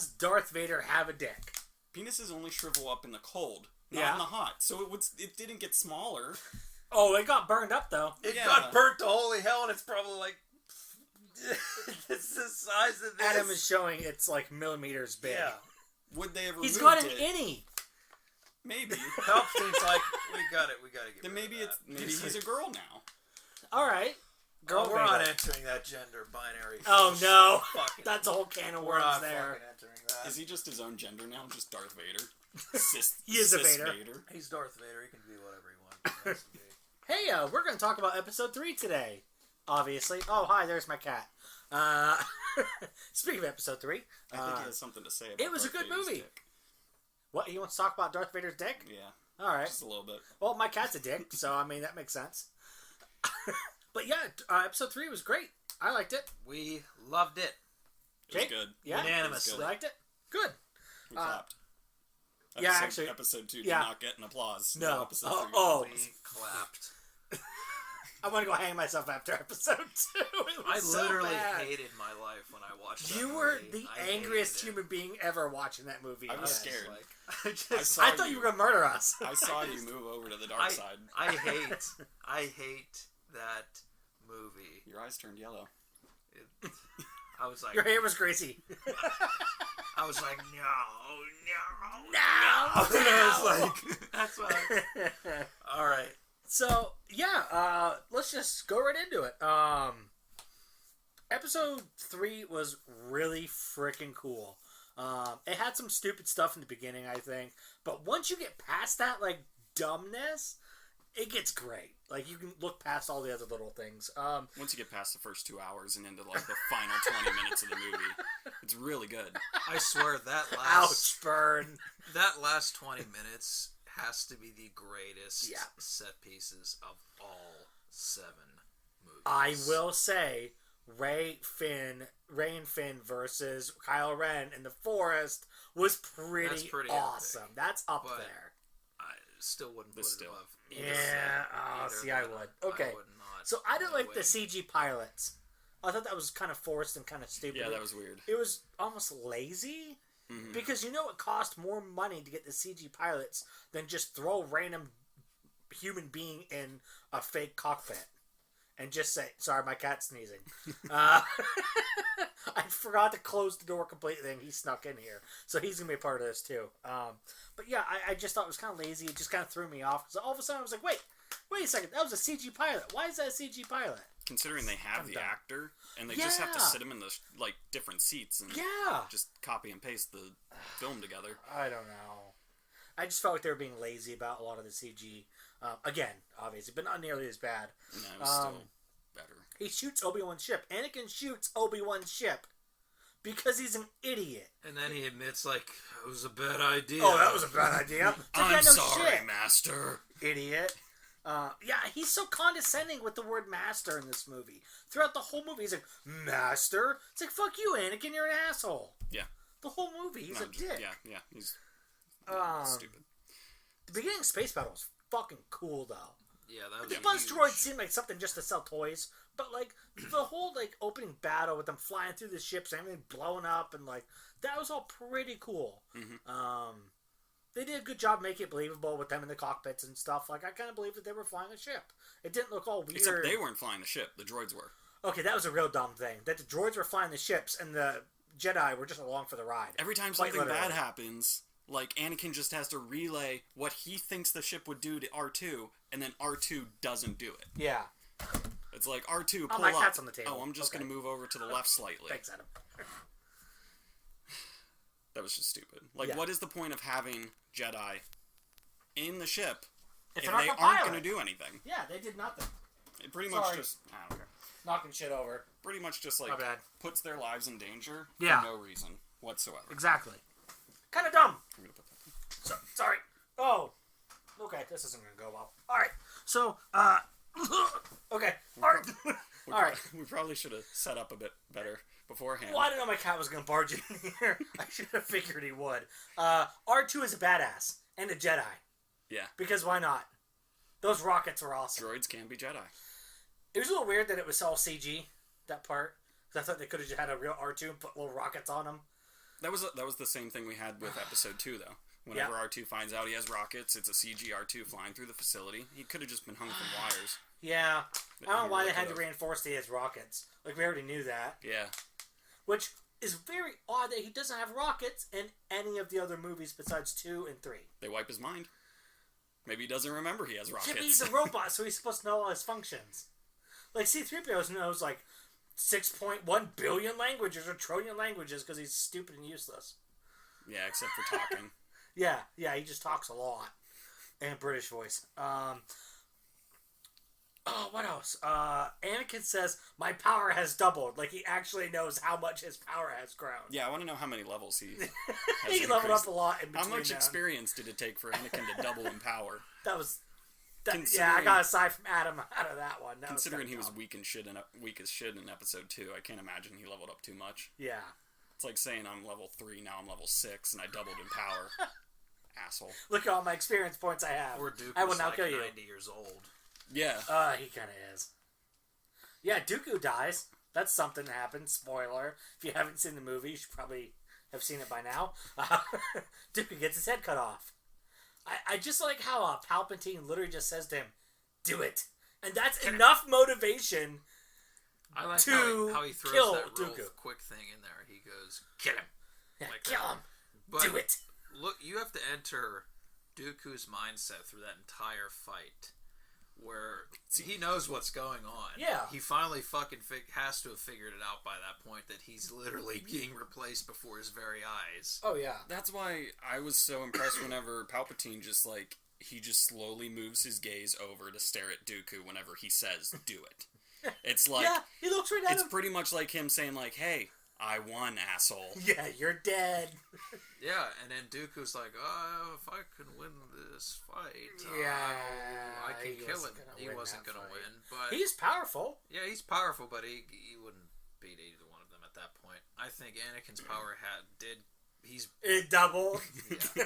does Darth Vader have a dick? Penises only shrivel up in the cold, not in the hot. So it didn't get smaller. Oh, it got burned up, though. It got burnt to holy hell, and it's probably like... it's the size of this. Adam is showing it's like millimeters big. Yeah. Would they have removed He's got an it? innie. Maybe. Palpatine's like, we gotta get Then rid maybe of that. maybe he's a girl now. All right. Girl we're Vader. not entering that gender binary. Oh, no. Fucking, That's a whole can of we're worms not there. fucking entering that. Is he just his own gender now? Just Darth Vader? He is a Cis Vader. He's Darth Vader. He can be whatever he wants to be. Hey, we're going to talk about episode 3 today. Obviously. Oh, hi, there's my cat. Speaking of episode 3. I think he has something to say about it was Darth a good Vader's movie. dick. What, he wants to talk about Darth Vader's dick? Yeah. All right. Just a little bit. Well, my cat's a dick, so, I mean, that makes sense. But yeah, episode 3 was great. I liked it. We loved it. It was good. Yeah. Unanimously. You liked it? Good. We clapped. Yeah, actually. Episode 2 did yeah. not get an applause. No. Episode 3 Oh. We clapped. I want to go hang myself after episode 2. I literally bad. hated my life when I watched that You were movie. the I angriest hated it. human being ever watching that movie. I was Yes, scared. like, I thought you were going to murder us. I saw you move over to the dark side. I hate that movie. Your eyes turned yellow. I was like, Your hair was greasy. I was like, no. No. And I was like, that's why. All right. So, yeah, let's just go right into it. Episode 3 was really freaking cool. It had some stupid stuff in the beginning, I think. But once you get past that, like, dumbness, it gets great. Like, you can look past all the other little things. Once you get past the first 2 hours and into, like, the final 20 minutes of the movie, it's really good. I swear that Ouch, burn. that last 20 minutes has to be the greatest set pieces of all 7 movies. I will say, Ray and Finn versus Kylo Ren in the forest was pretty awesome. epic. That's up But there. I still wouldn't put it above. Yeah, I would. Okay. I would not. So I didn't like the CG pilots. I thought that was kind of forced and kind of stupid. Yeah, that was weird. It was almost lazy. Mm-hmm. Because you know it cost more money to get the CG pilots than just throw a random human being in a fake cockpit. And just say, sorry, my cat's sneezing. I forgot to close the door completely and he snuck in here. So he's going to be a part of this too. But yeah, I just thought it was kind of lazy. It just kind of threw me off. Because all of a sudden I was like, wait a second. That was a CG pilot. Why is that a CG pilot? Considering they have the actor and they just have to sit him in the like different seats and just copy and paste the film together. I don't know. I just felt like they were being lazy about a lot of the CG. Again, obviously, but not nearly as bad. No, it was still better. He shoots Obi-Wan's ship. Anakin shoots Obi-Wan's ship because he's an idiot. And then he admits, like, it was a bad idea. Oh, that was a bad idea. I'm sorry, Master. Idiot. Yeah, he's so condescending with the word master in this movie. Throughout the whole movie, he's like, Master? It's like, fuck you, Anakin, you're an asshole. Yeah. The whole movie, he's a dick. Yeah, he's stupid. The beginning of Space Battle was fucking cool, though. Yeah, that was the Buzz droid seemed like something just to sell toys, but like the whole like opening battle with them flying through the ships and everything blowing up and like that was all pretty cool. Mm-hmm. They did a good job making it believable with them in the cockpits and stuff. Like I kind of believed that they were flying a ship. It didn't look all weird. Except they weren't flying the ship; the droids were. Okay, that was a real dumb thing. That the droids were flying the ships and the Jedi were just along for the ride. Every time something bad happens, like Anakin just has to relay what he thinks the ship would do to R2, and then R2 doesn't do it. Yeah. It's like R2 pull my up. cat's on the table. Oh, I'm just gonna move over to the left slightly. Thanks, Adam. That was just stupid. Like, what is the point of having Jedi in the ship if they aren't going to do anything? Yeah, they did nothing. It pretty much just... I don't care. Knocking shit over. Pretty much just, like, puts their lives in danger for no reason whatsoever. Exactly. Kind of dumb. I'm going to put that in. Sorry. Oh. Okay, this isn't going to go well. Alright, so, okay. Alright. We probably should have set up a bit better beforehand. Well, I didn't know my cat was going to barge in here. I should have figured he would. R2 is a badass. And a Jedi. Yeah. Because why not? Those rockets were awesome. Droids can be Jedi. It was a little weird that it was all CG, that part. Because I thought they could have just had a real R2 and put little rockets on them. That was the same thing we had with Episode 2, though. Whenever R2 finds out he has rockets, it's a CG R2 flying through the facility. He could have just been hung from wires. Yeah. I don't know why they had to reinforce that he has rockets. Like, we already knew that. Yeah. Which is very odd that he doesn't have rockets in any of the other movies besides 2 and 3. They wipe his mind. Maybe he doesn't remember he has rockets. Yeah, but he's a robot, so he's supposed to know all his functions. Like, C-3PO knows, like, 6.1 billion languages or trillion languages because he's stupid and useless. Yeah, except for talking. Yeah, he just talks a lot. And British voice. What else? Anakin says, my power has doubled. Like, he actually knows how much his power has grown. Yeah, I want to know how many levels he has He leveled up a lot in between. How much experience did it take for Anakin to double in power? Yeah, I got aside from Adam out of that one. Considering he was weak as shit in Episode 2, I can't imagine he leveled up too much. Yeah. It's like saying I'm level 3, now I'm level 6, and I doubled in power. Asshole. Look at all my experience points I have. Or Dooku's I will now like kill you. 90 years old. Yeah. He kind of is. Yeah, Dooku dies. That's something that happened. Spoiler. If you haven't seen the movie, you should probably have seen it by now. Dooku gets his head cut off. I just like how Palpatine literally just says to him, do it. And that's enough motivation I like to how he throws kill that real Dooku. quick thing in there. He goes, kill him. Yeah, Like kill that. him. But Do it. Look, you have to enter Dooku's mindset through that entire fight, where he knows what's going on. Yeah. He finally fucking has to have figured it out by that point that he's literally being replaced before his very eyes. Oh, yeah. That's why I was so impressed whenever Palpatine he just slowly moves his gaze over to stare at Dooku whenever he says, do it. It's like... Yeah, he looks right at him. It's pretty much like him saying, like, hey, I won, asshole. Yeah, you're dead. Yeah, and then Dooku's like, oh, if I can win this fight, I can kill him. He wasn't going to win. But he's powerful. Yeah, he's powerful, but he wouldn't beat either one of them at that point. I think Anakin's power It doubled. Yeah.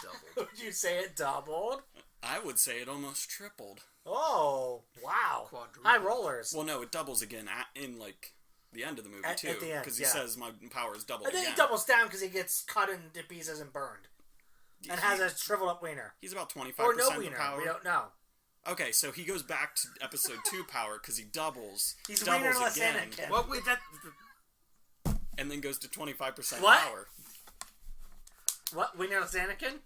Doubled. Would you say it doubled? I would say it almost tripled. Oh, wow. Quadrupled. High rollers. Well, no, it doubles again in, like, the end of the movie, too. At the end, because he says my power is doubled and then again. he doubles down because he gets cut into pieces and burned. And has a shriveled up wiener. He's about 25% Or no of wiener. power. We don't know. Okay, so he goes back to Episode 2 power because he doubles. He's doubles wienerless again, Anakin. Well, wait, and then goes to 25% What? power. What? Wienerless Anakin?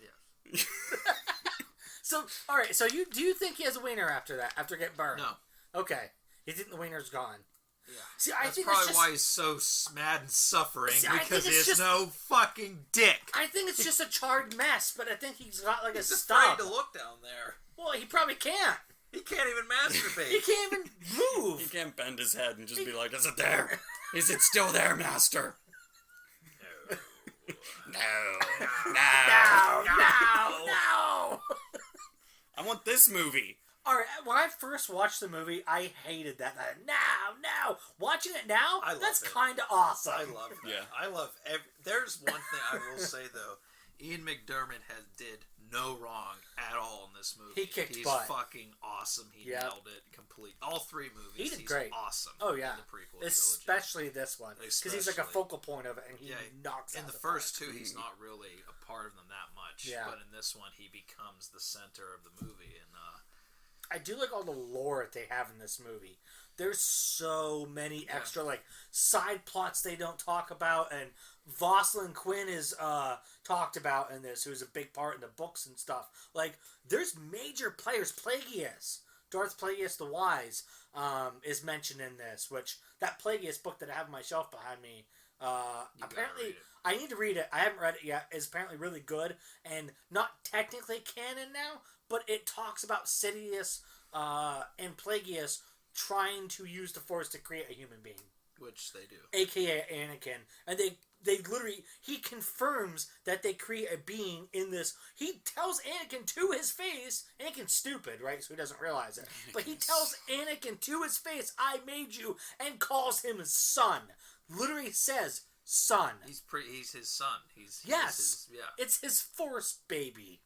Yeah. So, alright, so do you think he has a wiener after that? After getting burned? No. Okay. You think the wiener's gone? Yeah. See, I That's think probably it's just, why he's so mad and suffering, See, I because think he it's has just- no fucking dick. I think it's just a charred mess, but I think he's got like He's a afraid stub. to look down there. Well, he probably can't. He can't even masturbate. He can't even move. He can't bend his head and just be like, is it there? Is it still there, Master? No. No. I want this movie. Alright, when I first watched the movie, I hated that. No. Watching it now, I love that's it. kind of awesome. I love that. Yeah. I love There's one thing I will say, though. Ian McDiarmid did no wrong at all in this movie. He kicked He's butt. fucking awesome. He nailed it complete. All three movies. He did he's great. Awesome. Oh, yeah. In the prequel trilogy. Especially this one. Because he's like a Especially. focal point of it, and he knocks In out the the first park. two, he's not really a part of them that much. Yeah. But in this one, he becomes the center of the movie. And I do like all the lore that they have in this movie. There's so many extra like side plots they don't talk about, and Voslin Quinn is talked about in this, who's a big part in the books and stuff. Like, there's major players. Plagueis, Darth Plagueis the Wise, is mentioned in this. Which that Plagueis book that I have on my shelf behind me, apparently I need to read it. I haven't read it yet. It's apparently really good and not technically canon now, but it talks about Sidious and Plagueis trying to use the Force to create a human being, which they do. aka Anakin, and they literally, he confirms that they create a being in this. He tells Anakin to his face. Anakin's stupid, right? So he doesn't realize it. But he tells Anakin to his face, "I made you," and calls him son. Literally says son. He's his son. He's Yes. his, yeah. It's his Force baby.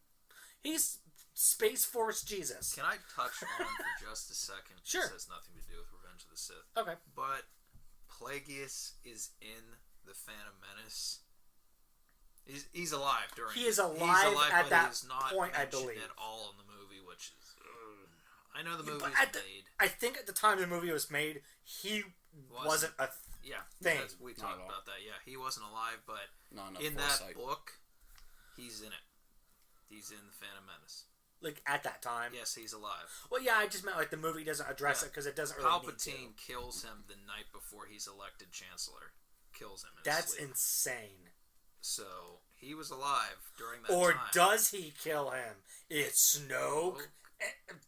He's Space Force Jesus. Can I touch on for just a second? Sure. This has nothing to do with Revenge of the Sith. Okay. But Plagueis is in the Phantom Menace. He's alive during. He is alive at but that he's not point, I believe. at all in the movie, which is. I know the movie was made. I think at the time the movie was made, he wasn't a thing. We talked about that. Yeah, he wasn't alive, but in foresight. that book, he's in it. He's in the Phantom Menace. Like, at that time? Yes, he's alive. Well, yeah, I just meant, like, the movie doesn't address it because it doesn't really Palpatine kills him the night before he's elected Chancellor. Kills him in his That's sleep. insane. So, he was alive during that or time. Or does he kill him? It's Snoke,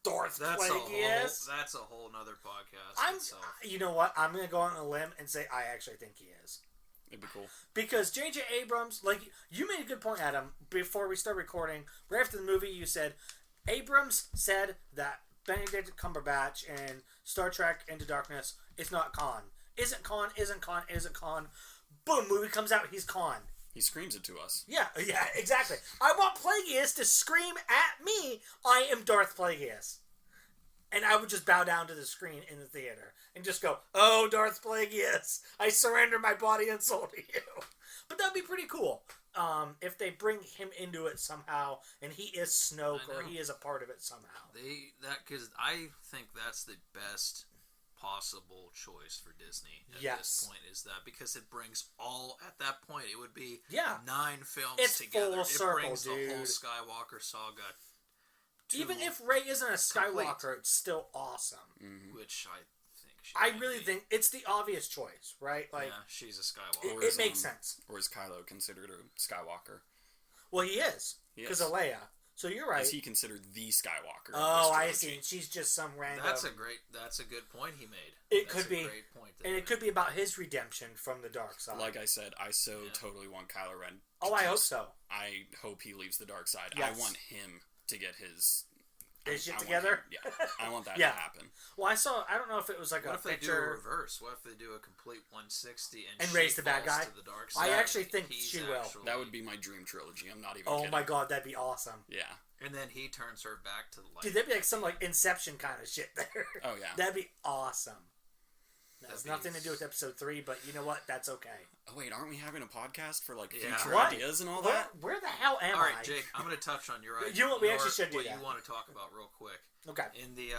Darth Plagueis. That's a whole nother podcast You know what? I'm going to go on a limb and say I actually think he is. It'd be cool. Because J.J. Abrams, like, you made a good point, Adam, before we start recording. Right after the movie, you said, Abrams said that Benedict Cumberbatch in Star Trek Into Darkness is not Khan. Isn't Khan, isn't Khan, isn't Khan. Boom, movie comes out, he's Khan. He screams it to us. Yeah, exactly. I want Plagueis to scream at me, I am Darth Plagueis. And I would just bow down to the screen in the theater and just go, oh, Darth Plagueis, I surrender my body and soul to you. But that'd be pretty cool. If they bring him into it somehow, and he is Snoke, or he is a part of it somehow. Because I think that's the best possible choice for Disney at this point, is that because it brings all, at that point, it would be 9 films together. Full circle, it brings dude. the whole Skywalker saga. Even if Rey isn't a Skywalker, it's still awesome. Mm-hmm. Which I think I really think it's the obvious choice, right? Like, yeah, she's a Skywalker. It makes sense. Or is Kylo considered a Skywalker? Well, he is. Because of Leia. So you're right. Is he considered the Skywalker? Oh, I see. She's just some random... That's a good point he made. It could be. Great point and it could be about his redemption from the dark side. Like I said, I totally want Kylo Ren. I hope so. I hope he leaves the dark side. Yes. I want him to get his shit together? I want that to happen. Well, I don't know if it was like what a picture... What if they do a reverse? What if they do a complete 160 and raise the bad guy? To the dark side? I actually think she will. That would be my dream trilogy. I'm not even kidding. kidding. My god, that'd be awesome. Yeah. And then he turns her back to the light. Dude, that'd be like some like Inception kind of shit there. Oh, yeah. That'd be awesome. That has nothing to do with episode 3, but you know what? That's okay. Oh, wait, aren't we having a podcast for, like, future ideas and all that? Where the hell am I? All right, Jake, I'm going to touch on your idea. We actually should do what that. you want to talk about real quick. Okay. In the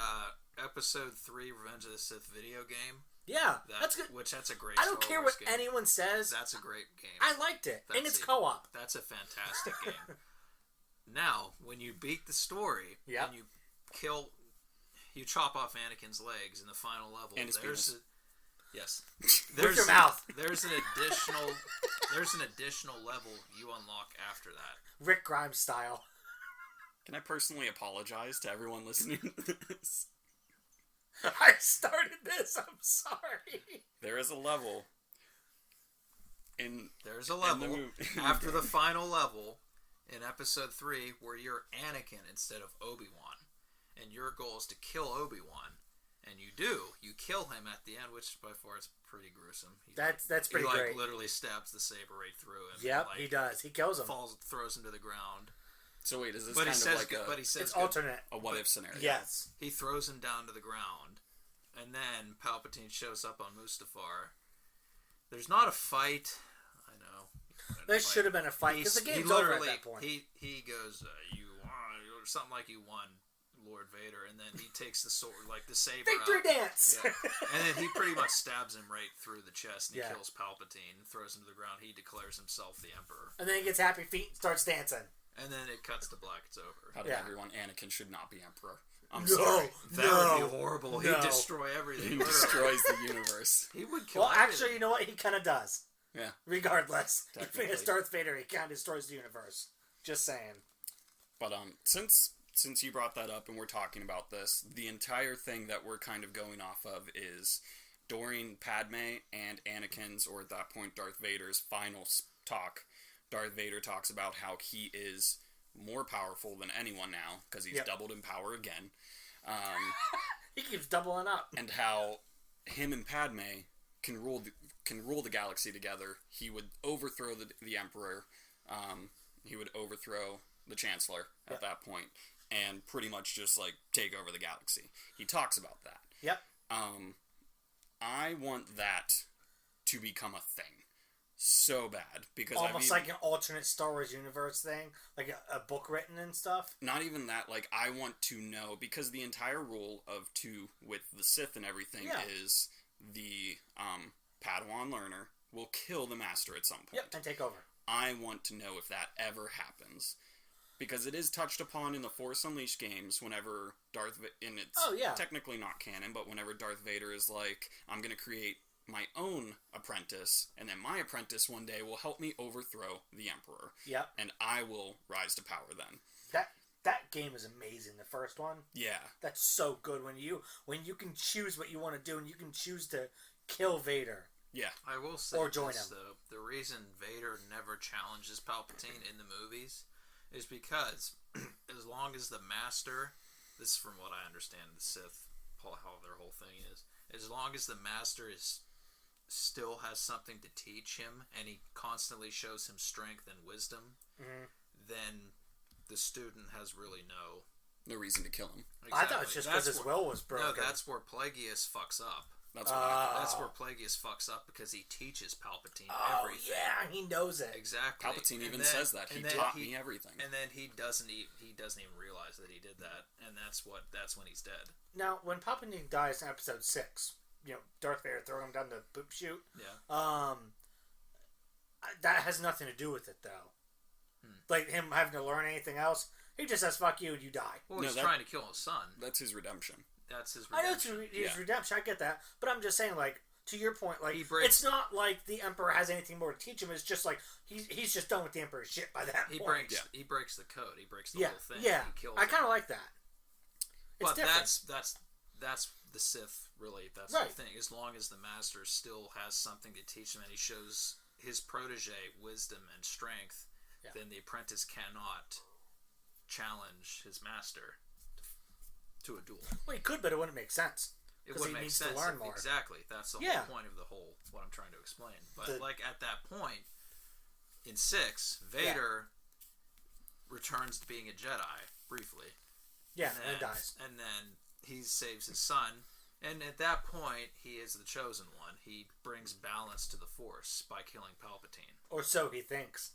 episode 3 Revenge of the Sith video game. Yeah, that's good. That's a great I don't care what game. anyone says. That's a great game. I liked it. And it's co-op. That's a fantastic game. Now, when you beat the story, and you chop off Anakin's legs in the final level, and his penis. Yes. With your mouth. There's an additional level you unlock after that. Rick Grimes style. Can I personally apologize to everyone listening to this? I started this. I'm sorry. There is a level. After the final level in episode 3 where you're Anakin instead of Obi-Wan, and your goal is to kill Obi-Wan. And you kill him at the end, which by far is pretty gruesome. That's pretty great. He literally stabs the saber right through him. Yep, he does. He kills him. Throws him to the ground. So wait, is this it's alternate. A what-if scenario? Yes. He throws him down to the ground, and then Palpatine shows up on Mustafar. There's not a fight. I know. There should have been a fight, because the game's over at that point. He goes, you won, or something like you won, Lord Vader, and then he takes the sword, like the saber Victory out. dance! Yeah. And then he pretty much stabs him right through the chest, and he kills Palpatine, throws him to the ground. He declares himself the Emperor. And then he gets happy feet and starts dancing. And then it cuts to black. It's over. How did everyone? Anakin should not be Emperor. I'm sorry. That would be horrible. He'd destroy everything. He destroys the universe. He would kill everything. Actually, you know what? He kind of does. Yeah. Regardless. Even as Darth Vader, he kind of destroys the universe. Just saying. But since you brought that up and we're talking about this, the entire thing that we're kind of going off of is during Padme and Anakin's, or at that point Darth Vader's final talk, Darth Vader talks about how he is more powerful than anyone now, because he's doubled in power again. He keeps doubling up. And how him and Padme can rule the galaxy together. He would overthrow the Emperor. He would overthrow the Chancellor at that point, and pretty much just like take over the galaxy. He talks about that. Yep. I want that to become a thing. so bad because almost like an alternate Star Wars universe thing, like a book written and stuff. Not even that. Like, I want to know, because the entire rule of 2 with the Sith and everything is the Padawan learner will kill the master at some point. Yep, and take over. I want to know if that ever happens. Because it is touched upon in the Force Unleashed games whenever and it's technically not canon, but whenever Darth Vader is like, I'm going to create my own apprentice, and then my apprentice one day will help me overthrow the Emperor. Yep. And I will rise to power then. That game is amazing, the first one. Yeah. That's so good when you can choose what you want to do and you can choose to kill Vader. Yeah. I will say or join him. Though, the reason Vader never challenges Palpatine in the movies is because as long as the Master, this is from what I understand the Sith, how their whole thing is, as long as the Master still has something to teach him and he constantly shows him strength and wisdom, then the student has really no reason to kill him. Exactly. I thought it's just because his will was broken. No, that's where Plagueis fucks up. That's where Plagueis fucks up because he teaches Palpatine everything. Yeah, he knows it. Exactly. Palpatine even says that. He taught me everything. And then he doesn't even realize that he did that, and that's when he's dead. Now, when Palpatine dies in Episode 6, Darth Vader throwing him down the poop chute. Yeah. That has nothing to do with it, though. Like him having to learn anything else. He just says, "Fuck you," and you die. Well, he's trying to kill his son. That's his redemption. That's his redemption. I know it's his redemption. I get that. But I'm just saying, like, to your point, like, it's not like the Emperor has anything more to teach him. It's just like, he's just done with the Emperor's shit by that point. He breaks the code. He breaks the whole thing. Yeah, he kills I kind of like that. But that's the Sith, really. That's the thing. As long as the Master still has something to teach him and he shows his protege wisdom and strength, then the apprentice cannot challenge his Master to a duel. Well, he could, but it wouldn't make sense. It wouldn't make sense. To learn more. Exactly. That's the whole point of what I'm trying to explain. But at that point, in 6, Vader returns to being a Jedi briefly. Yeah, and dies. And then he saves his son. And at that point, he is the chosen one. He brings balance to the Force by killing Palpatine. Or so he thinks.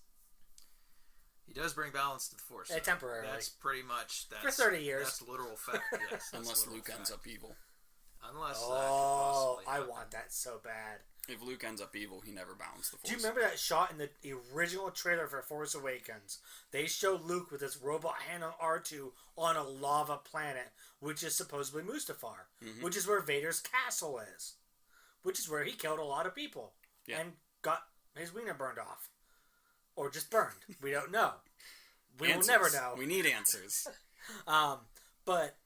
He does bring balance to the Force. Temporarily. That's pretty much... for 30 years. That's literal fact, yes. Unless Luke ends up evil. Unless I want that so bad. If Luke ends up evil, he never balanced the Force. Do you remember that shot in the original trailer for Force Awakens? They showed Luke with his robot hand on R2 on a lava planet, which is supposedly Mustafar, which is where Vader's castle is, which is where he killed a lot of people and got his wiener burned off. Or just burned. We don't know. We will never know. We need answers. But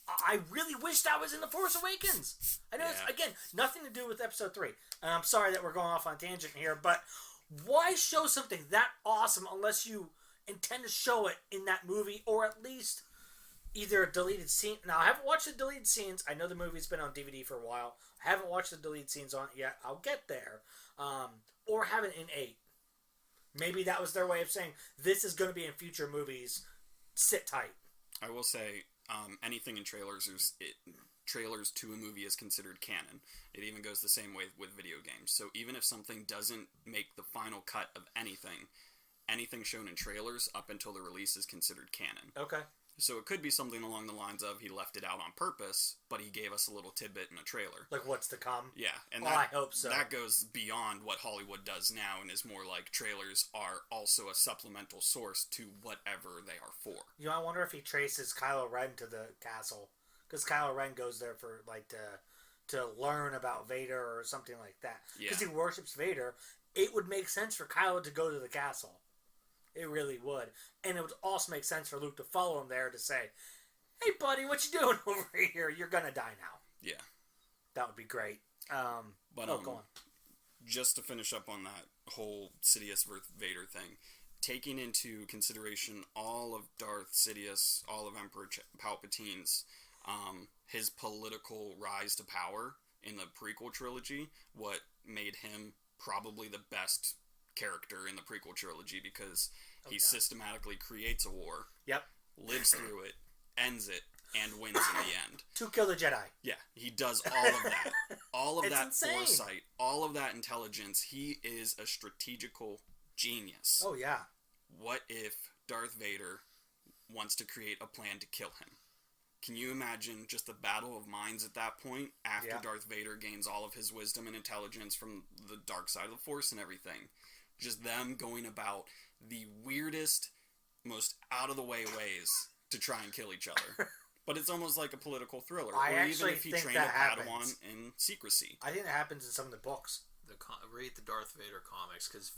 I really wish that was in The Force Awakens. I know it's, again, nothing to do with Episode 3. And I'm sorry that we're going off on tangent here, but why show something that awesome unless you intend to show it in that movie, or at least either a deleted scene. Now, I haven't watched the deleted scenes. I know the movie's been on DVD for a while. I haven't watched the deleted scenes on it yet. I'll get there. Or have it in 8. Maybe that was their way of saying, this is going to be in future movies. Sit tight. I will say, anything in trailers trailers to a movie is considered canon. It even goes the same way with video games. So even if something doesn't make the final cut of anything shown in trailers up until the release is considered canon. Okay. So it could be something along the lines of he left it out on purpose, but he gave us a little tidbit in a trailer. Like what's to come? Yeah. And I hope so. That goes beyond what Hollywood does now and is more like trailers are also a supplemental source to whatever they are for. I wonder if he traces Kylo Ren to the castle. Because Kylo Ren goes there for, like, to learn about Vader or something like that. Because he worships Vader. It would make sense for Kylo to go to the castle. It really would. And it would also make sense for Luke to follow him there to say, hey, buddy, what you doing over here? You're going to die now. Yeah. That would be great. Go on. Just to finish up on that whole Sidious versus Vader thing, taking into consideration all of Darth Sidious, all of Emperor Palpatine's, his political rise to power in the prequel trilogy, what made him probably the best character in the prequel trilogy, because he systematically creates a war, lives through it, ends it, and wins in the end. To kill the Jedi. Yeah, he does all of that. All of It's that insane. foresight, all of that intelligence. He is a strategical genius. Oh, yeah. What if Darth Vader wants to create a plan to kill him? Can you imagine just the battle of minds at that point after Darth Vader gains all of his wisdom and intelligence from the dark side of the Force and everything? Just them going about the weirdest, most out-of-the-way ways to try and kill each other. But it's almost like a political thriller. I or actually even if he think trained that a happens. Padawan in secrecy. I think that happens in some of the books. Read the Darth Vader comics, because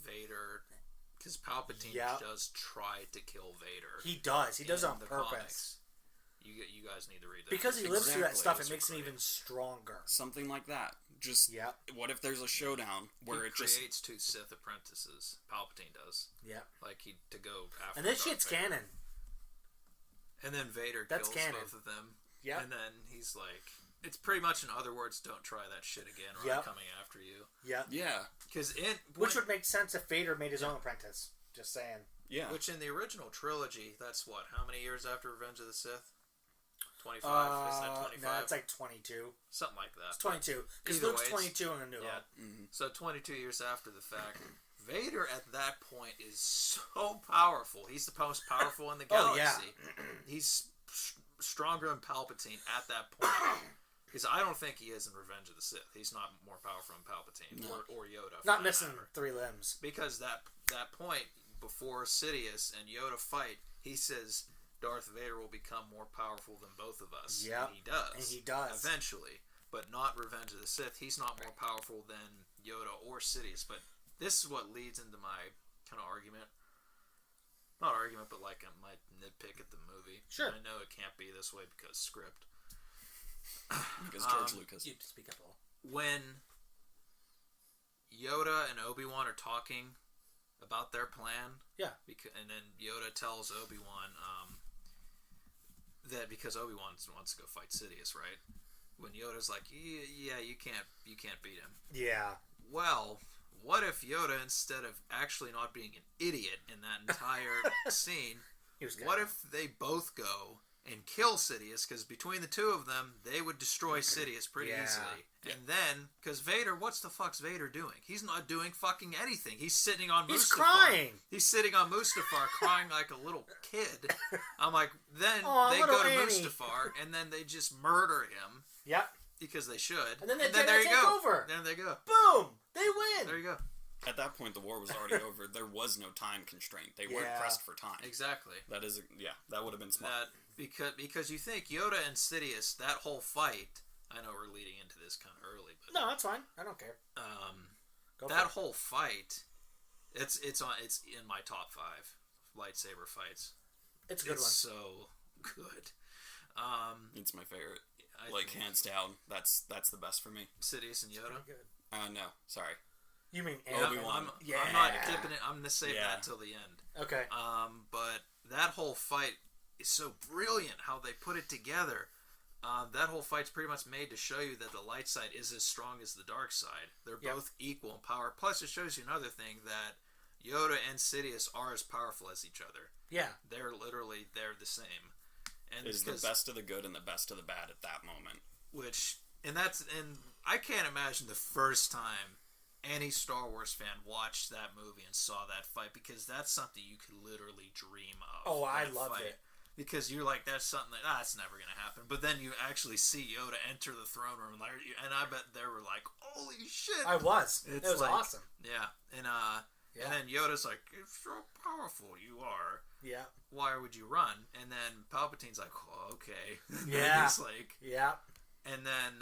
Palpatine does try to kill Vader. He does. He does it on the purpose. Comics. You guys need to read that. Because he lives through that stuff, it Those makes are him great. even stronger. Something like that. Just, what if there's a showdown where he it just... creates 2 Sith apprentices. Palpatine does. Yeah. Like, to go after And this Darth shit's Vader. canon. And then Vader That's kills canon. both of them. Yeah. And then he's like... It's pretty much, in other words, don't try that shit again, or I'm coming after you. Yeah. Yeah. Which would make sense if Vader made his own apprentice. Just saying. Yeah. Which in the original trilogy, that's what? How many years after Revenge of the Sith? 25? Is that 25? No, it's like 22. Something like that. It's 22. Because Either Luke's way, 22 in the New Yeah. Hope. Mm-hmm. So 22 years after the fact, Vader at that point is so powerful. He's the most powerful in the galaxy. He's stronger than Palpatine at that point. Because I don't think he is in Revenge of the Sith. He's not more powerful than Palpatine or Yoda. Not missing 3 limbs. Because that point, before Sidious and Yoda fight, he says Darth Vader will become more powerful than both of us. Yeah. And he does. And he does. Eventually. But not Revenge of the Sith. He's not more powerful than Yoda or Sidious. But this is what leads into my kind of argument. Not argument, but like my nitpick at the movie. Sure. And I know it can't be this way because script. Because George Lucas. You speak up all. When Yoda and Obi-Wan are talking about their plan, and then Yoda tells Obi-Wan that because Obi-Wan wants to go fight Sidious, right? When Yoda's like, "Yeah, you can't beat him." Yeah. Well, what if Yoda, instead of actually not being an idiot in that entire scene, what if they both go and kill Sidious? Because between the two of them, they would destroy Sidious pretty easily. And then, because Vader, what's the fuck's Vader doing? He's not doing fucking anything. He's sitting on Mustafar. He's crying. He's sitting on Mustafar crying like a little kid. I'm like, then they little go to Annie. Mustafar and then they just murder him. Yep. Because they should. And then they there you take go. over. Then they go. Boom! They win! There you go. At that point, the war was already over. There was no time constraint. They weren't pressed for time. Exactly. That is, that would have been smart. Because you think Yoda and Sidious, that whole fight. I know we're leading into this kind of early, but no, that's fine. I don't care. That whole fight, it's in my top 5 lightsaber fights. It's a good one. So good. It's my favorite. Hands down, that's the best for me. Sidious and Yoda. No, sorry. You mean Obi-Wan? I'm not dipping it. I'm gonna save that till the end. Okay. But that whole fight is so brilliant how they put it together. That whole fight's pretty much made to show you that the light side is as strong as the dark side. They're both equal in power. Plus, it shows you another thing, that Yoda and Sidious are as powerful as each other. Yeah. They're the same. And it's the best of the good and the best of the bad at that moment. And I can't imagine the first time any Star Wars fan watched that movie and saw that fight, because that's something you could literally dream of. Oh, I loved it. Because you're like, that's something that's never going to happen. But then you actually see Yoda enter the throne room, and I bet they were like, holy shit. I was. It was awesome. Yeah. And then Yoda's like, if you're powerful, you are. Yeah. Why would you run? And then Palpatine's like, oh, okay. Yeah. He's like, yeah. And then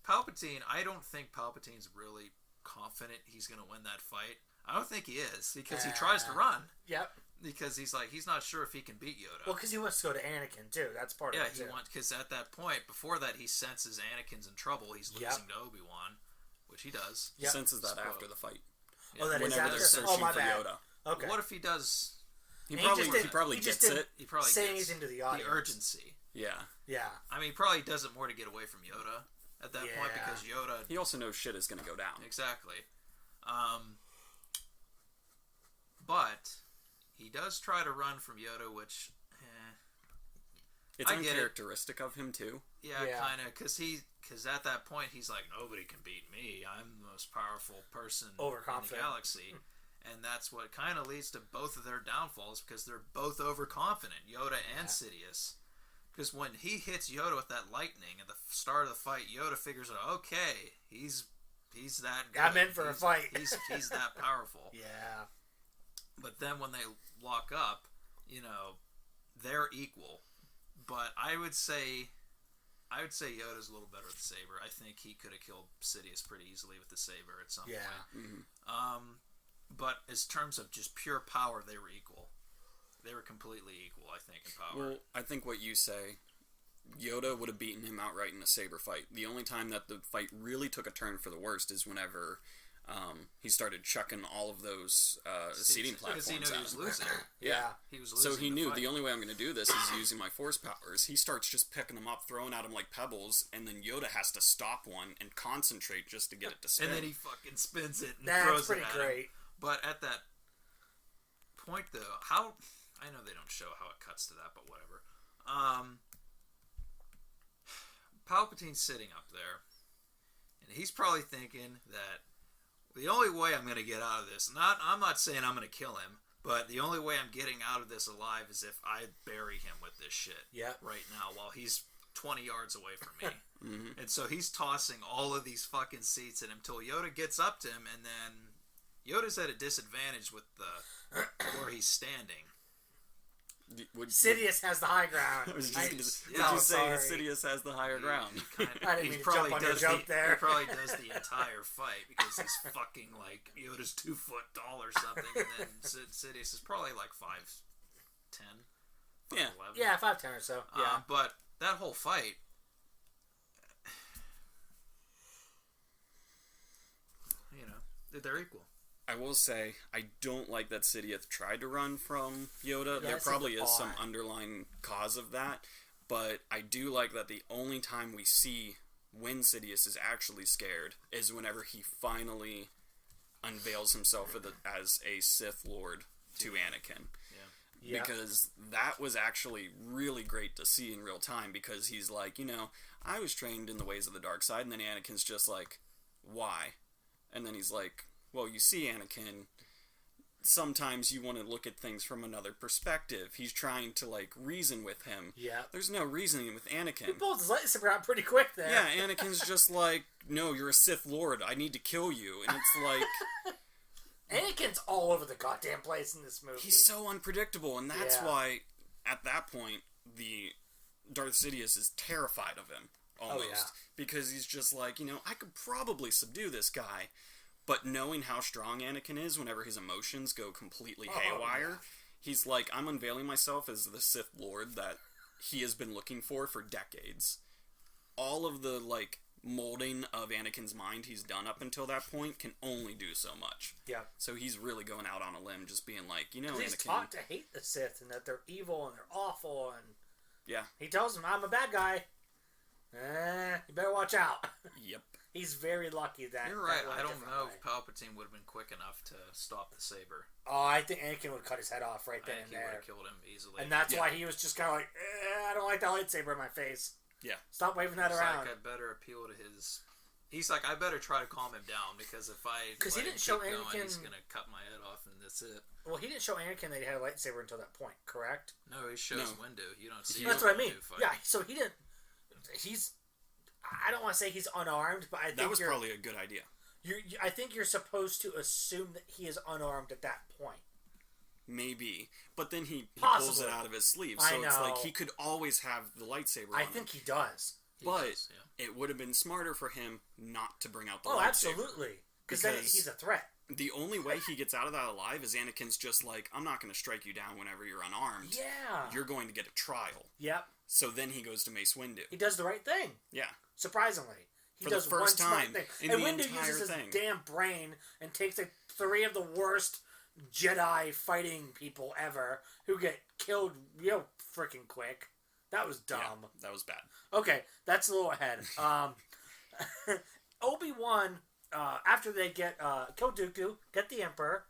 Palpatine, I don't think Palpatine's really confident he's going to win that fight. I don't think he is, because he tries to run. Yep. Because he's not sure if he can beat Yoda. Well, because he wants to go to Anakin too. That's part of it. Yeah, because at that point, before that, he senses Anakin's in trouble. He's losing to Obi-Wan, which he does. He senses that after the fight. Yeah. Oh, that is whenever after. they're searching my for bad. Yoda. Okay. What if he does? He probably gets it. He probably say gets anything to the audience. The urgency. Yeah. Yeah. I mean, he probably does it more to get away from Yoda at that point, because Yoda. He also knows shit is going to go down. Exactly. But he does try to run from Yoda, which It's I get it. uncharacteristic of him too. Yeah, kind of, because at that point he's like, nobody can beat me. I'm the most powerful person in the galaxy. And that's what kind of leads to both of their downfalls, because they're both overconfident, Yoda and Sidious. Because when he hits Yoda with that lightning at the start of the fight, Yoda figures out, okay, he's that good. I'm in for a fight. he's that powerful. Yeah. But then when they lock up, they're equal. But I would say Yoda's a little better with the saber. I think he could have killed Sidious pretty easily with the saber at some point. Mm-hmm. But as terms of just pure power, they were equal. They were completely equal, I think, in power. Well, I think what you say, Yoda would have beaten him outright in a saber fight. The only time that the fight really took a turn for the worst is whenever he started chucking all of those seating platforms because he knew he was losing. Yeah. He was losing. So he knew fight. the only way I'm going to do this is using my force powers. He starts just picking them up, throwing at him like pebbles, and then Yoda has to stop one and concentrate just to get it to spin. And then he fucking spins it and That's throws pretty it at great. him. But at that point, though, I know they don't show how it cuts to that, but whatever. Palpatine's sitting up there, and he's probably thinking that the only way I'm going to get out of this, I'm not saying I'm going to kill him, but the only way I'm getting out of this alive is if I bury him with this shit right now while he's 20 yards away from me. Mm-hmm. And so he's tossing all of these fucking seats at him until Yoda gets up to him, and then Yoda's at a disadvantage with where he's standing. Sidious has the high ground. I was just going to say Sidious has the higher ground. I didn't mean to jump on your joke there. He probably does the entire fight because he's fucking like Yoda's 2 foot tall or something, and then Sidious is probably like 5'10". Yeah, 11. Yeah, 5'10" or so. Yeah, but that whole fight, they're equal. I will say, I don't like that Sidious tried to run from Yoda. Yeah, there probably is some odd. underlying cause of that, but I do like that the only time we see when Sidious is actually scared is whenever he finally unveils himself as a Sith Lord to Anakin. Yeah. Because that was actually really great to see in real time, because he's like, I was trained in the ways of the dark side, and then Anakin's just like, why? And then he's like, well, you see, Anakin, sometimes you want to look at things from another perspective. He's trying to, reason with him. Yeah. There's no reasoning with Anakin. He pulled his lightsaber out pretty quick there. Yeah, Anakin's just like, no, you're a Sith Lord. I need to kill you. And it's like... Anakin's all over the goddamn place in this movie. He's so unpredictable, and that's why, at that point, the Darth Sidious is terrified of him, almost. Oh, yeah. Because he's just like, I could probably subdue this guy. But knowing how strong Anakin is whenever his emotions go completely haywire, he's like, I'm unveiling myself as the Sith Lord that he has been looking for decades. All of the, molding of Anakin's mind he's done up until that point can only do so much. Yeah. So he's really going out on a limb, just being like, Anakin... He's taught to hate the Sith and that they're evil and they're awful, and... Yeah. He tells him, I'm a bad guy. You better watch out. Yep. He's very lucky that... You're right. that I don't know if Palpatine would have been quick enough to stop the saber. Oh, I think Anakin would cut his head off right then and He would there. have killed him easily. And that's why he was just kind of like, I don't like that lightsaber in my face. Yeah. Stop waving that around. Like, I better appeal to his... He's like, I better try to calm him down, because if I he didn't show Anakin... he's going to cut my head off, and that's it. Well, he didn't show Anakin that he had a lightsaber until that point, correct? No, he shows Windu. You don't see That's what I mean. Fight. Yeah, so he didn't... I don't want to say he's unarmed, but I think that was probably a good idea. I think you're supposed to assume that he is unarmed at that point. Maybe. But then he Possibly. pulls it out of his sleeve. I So it's know. like he could always have the lightsaber on I him. think he does. But it would have been smarter for him not to bring out the lightsaber. Oh, absolutely. Because then he's a threat. The only way he gets out of that alive is Anakin's just like, I'm not going to strike you down whenever you're unarmed. Yeah. You're going to get a trial. Yep. So then he goes to Mace Windu. He does the right thing. Yeah. Surprisingly. He For does the first one smart time thing. in And the Windu entire uses his thing. damn brain and takes 3 of the worst Jedi fighting people ever who get killed real freaking quick. That was dumb. Yeah, that was bad. Okay, that's a little ahead. Obi-Wan, after they kill Dooku, get the Emperor,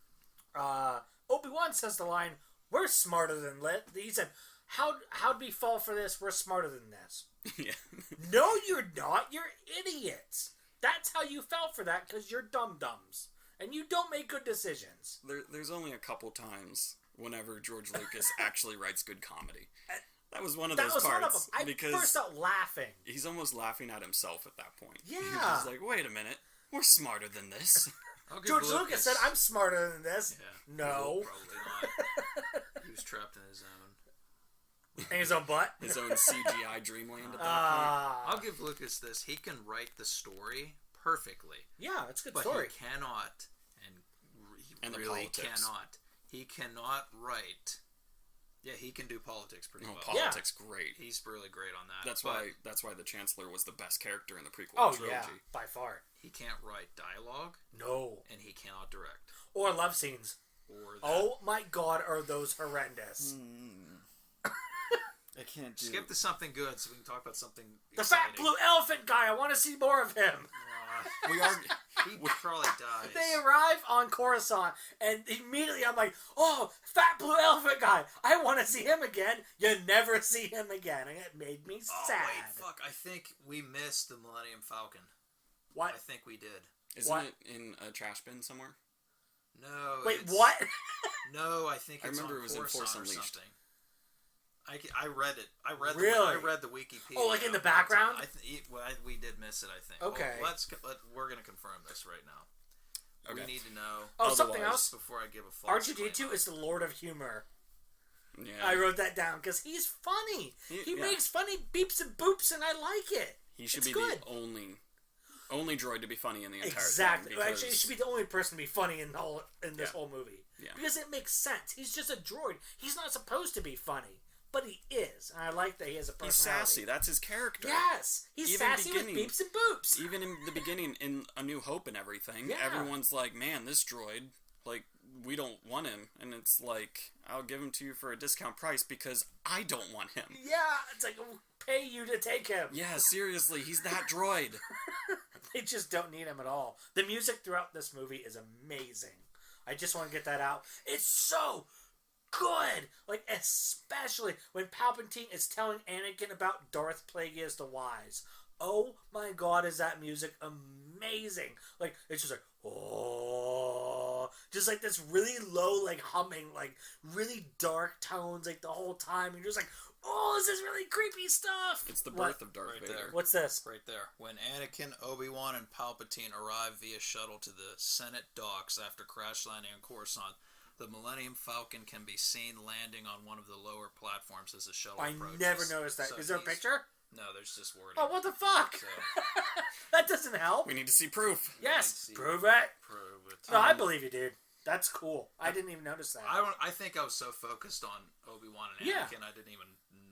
Obi-Wan says the line, "We're smarter than Lit." He said, how'd we fall for this? We're smarter than this. Yeah. No, you're not. You're idiots. That's how you fell for that, because you're dum-dums. And you don't make good decisions. There's only a couple times whenever George Lucas actually writes good comedy. That was one of those parts. One of them. I burst out laughing. He's almost laughing at himself at that point. Yeah. He's like, wait a minute. We're smarter than this. George Lucas said, I'm smarter than this. Yeah. No. Probably not. He was trapped in his own... In his own butt? His own CGI dreamland at that point. I'll give Lucas this. He can write the story perfectly. Yeah, it's a good but story. He cannot, and he really cannot. He cannot write... Yeah, he can do politics pretty well. Politics, great. He's really great on that. That's why the Chancellor was the best character in the prequel trilogy. Yeah, by far. He can't write dialogue. No. And he cannot direct. Or love scenes. Oh my god, are those horrendous. I can't do... Skip to something good so we can talk about something The exciting. fat blue elephant guy, I want to see more of him. He probably dies. They arrive on Coruscant, and immediately I'm like, oh, fat blue elephant guy, I want to see him again. You never see him again, and it made me sad. Oh, wait, fuck, I think we missed the Millennium Falcon. What? I think we did. Isn't it in a trash bin somewhere? No. Wait, what? No, I think it's remember on it was in Force or Unleashed. something. I read it. I read the Wikipedia. Oh, like in the background? We did miss it, I think. Okay. Well, we're going to confirm this right now. Okay. We need to know. Oh, something else? Before I give a false R2-D2 is the Lord of Humor. Yeah. I wrote that down because he's funny. He makes funny beeps and boops, and I like it. He should it's be good. the only droid to be funny in the entire exactly. thing. Exactly. Actually, he should be the only person to be funny in this whole movie. Yeah. Because it makes sense. He's just a droid. He's not supposed to be funny. But he is, and I like that he has a personality. He's sassy. That's his character. Yes, he's sassy with beeps and boops. Even in the beginning, in A New Hope and everything, everyone's like, "Man, this droid, like, we don't want him," and it's like, "I'll give him to you for a discount price because I don't want him." Yeah, it's like we'll pay you to take him. Yeah, seriously, he's that droid. They just don't need him at all. The music throughout this movie is amazing. I just want to get that out. It's so good! Like, especially when Palpatine is telling Anakin about Darth Plagueis the Wise. Oh my god, is that music amazing! Like, it's just like, oh, just like this really low, like, humming, like, really dark tones, like, the whole time. And you're just like, oh, this is really creepy stuff! It's the birth of Darth Vader. There. What's this? Right there. When Anakin, Obi-Wan, and Palpatine arrive via shuttle to the Senate docks after crash landing on Coruscant, the Millennium Falcon can be seen landing on one of the lower platforms as the shuttle approaches. I never noticed that. Is there a picture? No, there's just wording. Oh, what the fuck? So, that doesn't help. We need to see proof. Yes, prove it. Prove it. No, I believe you, dude. That's cool. I didn't even notice that. I think I was so focused on Obi-Wan and Anakin, I didn't even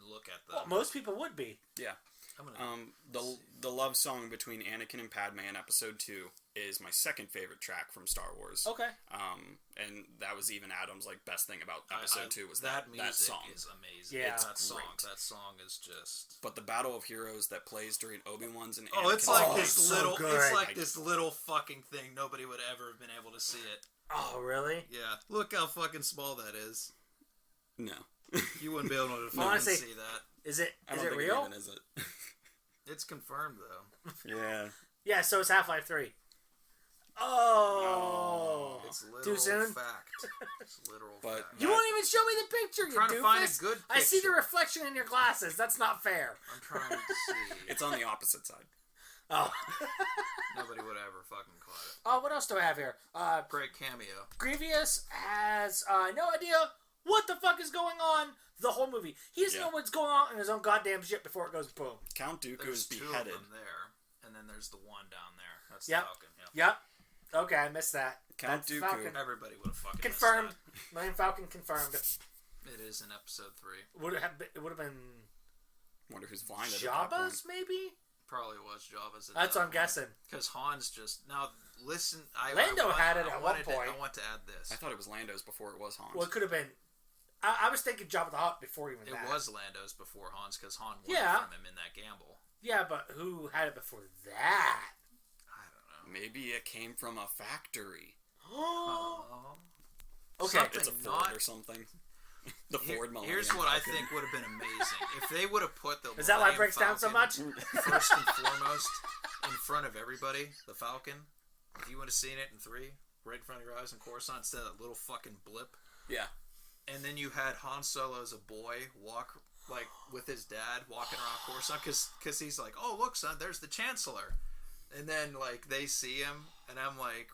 look at them. Well, most people would be. Yeah. The love song between Anakin and Padme in Episode 2 is my second favorite track from Star Wars. Okay. And that was even Adam's best thing about Episode 2 was that song is amazing. Yeah, that song is just. But the Battle of Heroes that plays during Obi-Wan's and Anakin's it's like this little. So it's like this little fucking thing. Nobody would ever have been able to see it. Oh, really? Yeah. Look how fucking small that is. No. You wouldn't be able to fucking see that. Is it I don't think real? It even is it. It's confirmed though. Yeah. Yeah, so it's Half-Life 3. Oh. No. It's literal Too soon? fact. It's literal fact. You won't even show me the picture, you trying to find a good picture. I see the reflection in your glasses. That's not fair. I'm trying to see. It's on the opposite side. Oh. Nobody would ever fucking caught it. Oh, what else do I have here? Great cameo. Grievous has no idea what the fuck is going on the whole movie. He doesn't know what's going on in his own goddamn shit before it goes boom. Count Dooku is beheaded. Two of them there, and then there's the one down there. That's the Falcon. Yep. Okay, I missed that. Count That's Dooku. Falcon. Everybody would have fucking confirmed. missed that. Millennium Falcon confirmed. It is in Episode 3. Would have been. Wonder who's flying it. Jabba's maybe. Probably was Jabba's. That's what I'm guessing. Because Han's just now. Listen, Lando had it at one point. I want to add this. I thought it was Lando's before it was Han's. Well, it could have been. I was thinking Jabba the Hutt before even that. It was Lando's before Han's because Han won from him in that gamble. Yeah, but who had it before that? I don't know. Maybe it came from a factory. Okay. It's a Ford or something. The Ford Millennium Here's what Falcon. I think would have been amazing. If they would have put the Is that why it Millennium breaks down so Falcon much? first and foremost in front of everybody, the Falcon, if you would have seen it in 3, right in front of your eyes in Coruscant, instead of that little fucking blip. Yeah. And then you had Han Solo as a boy walk, like, with his dad walking around Coruscant, because he's like, oh, look, son, there's the Chancellor. And then, like, they see him, and I'm like,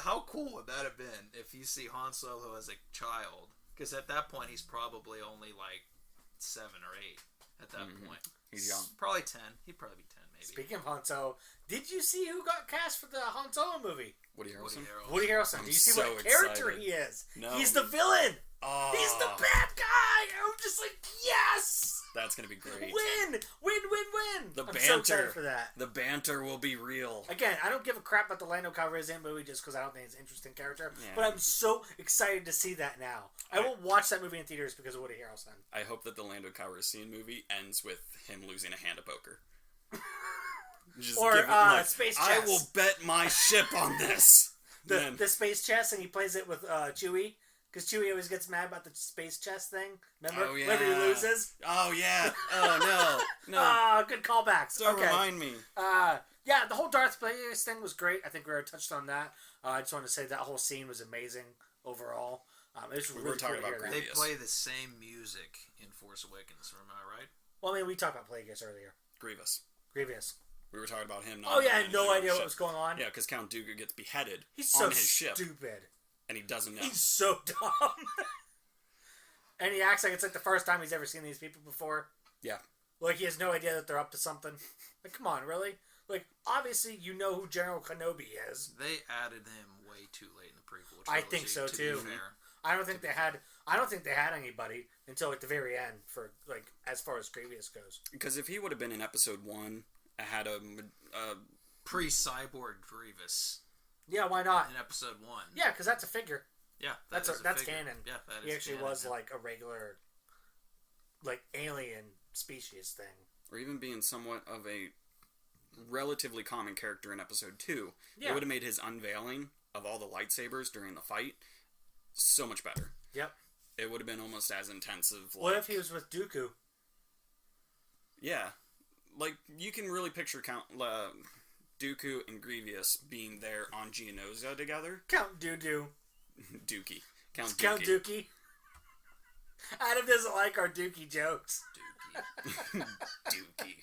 how cool would that have been if you see Han Solo as a child? Because at that point, he's probably only, like, 7 or 8 at that point. He's young. Probably 10. He'd probably be 10, maybe. Speaking of Han Solo, did you see who got cast for the Han Solo movie? Woody Harrelson. Woody Harrelson. Do you see so what character excited. he is? No. He's the villain. Oh, He's the bad guy. I'm just like, yes. That's gonna be great. Win. The I'm banter. so excited for that. The banter will be real. Again, I don't give a crap about the Lando Calrissian movie just because I don't think it's an interesting character. Yeah. But I'm so excited to see that now. I will watch that movie in theaters because of Woody Harrelson. I hope that the Lando Calrissian movie ends with him losing a hand of poker. Just Or give it, like, Space I Chess. will bet my ship on this. Then- The space chess, and he plays it with Chewie. Because Chewie always gets mad about the space chess thing. Remember? Oh, yeah. Whenever he loses. Oh yeah. Oh no. No. Ah, good callbacks. Don't Okay. remind me. Yeah, the whole Darth Plagueis thing was great. I think we already touched on that. I just wanted to say that whole scene was amazing overall. It was We really were talking cool to about hear that. They Grievous. play the same music in Force Awakens, am I right? Well, I mean, we talked about Plagueis earlier. Grievous. Grievous. We were talking about him. Not Oh, yeah, I had being no on idea the what ship. was going on. Yeah, because Count Dooku gets beheaded He's so on his ship, stupid. and he doesn't know. He's so dumb. And he acts like it's like the first time he's ever seen these people before. Yeah. Like he has no idea that they're up to something. Like, come on, really? Like, obviously you know who General Kenobi is. They added him way too late in the prequel I trilogy, think so, to too. Be fair. I don't think they had anybody until like the very end for like as far as Grievous goes. Because if he would have been in Episode 1, I had a Pre-cyborg Grievous Yeah, why not? in Episode 1. Yeah, because that's a figure. Yeah, That's figure. canon. Yeah, that He is actually canon, was yeah. like a regular, like alien species thing. or even being somewhat of a relatively common character in Episode 2, Yeah. it would have made his unveiling of all the lightsabers during the fight so much better. Yep. It would have been almost as intensive. What if he was with Dooku? Yeah. Like, you can really picture Dooku and Grievous being there on Geonosia together. Count Dooku. Dookie. Count Dookie. Count Dookie. Adam doesn't like our Dookie jokes. Dookie. Dookie.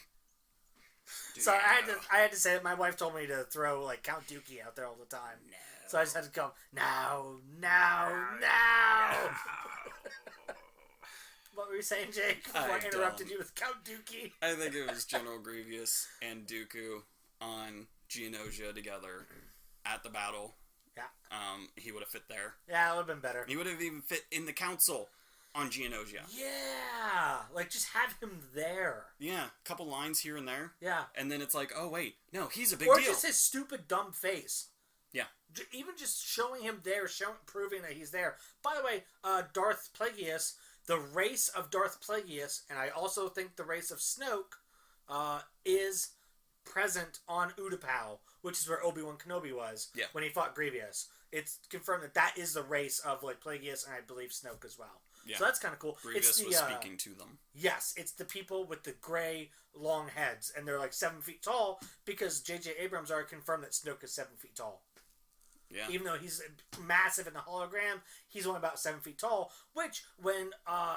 So I had to say it. My wife told me to throw like Count Dookie out there all the time. No. So I just had to go, no. What were you saying, Jake? Before I interrupted don't. you with Count Dookie. I think it was General Grievous and Dooku on Geonosia together at the battle. Yeah. He would have fit there. Yeah, it would have been better. He would have even fit in the council on Geonosia. Yeah. Like, just have him there. Yeah, a couple lines here and there. Yeah. And then it's like, oh wait, no, he's a big Or deal. just his stupid, dumb face. Yeah. Even just showing him there, proving that he's there. By the way, Darth Plagueis, the race of Darth Plagueis, and I also think the race of Snoke, is present on Utapau, which is where Obi-Wan Kenobi was when he fought Grievous. It's confirmed that that is the race of like Plagueis and I believe Snoke as well. Yeah. So that's kind of cool. Grievous was speaking to them. Yes, it's the people with the gray long heads, and they're like 7 feet tall because J.J. Abrams already confirmed that Snoke is 7 feet tall. Yeah. Even though he's massive in the hologram, he's only about 7 feet tall. Which, when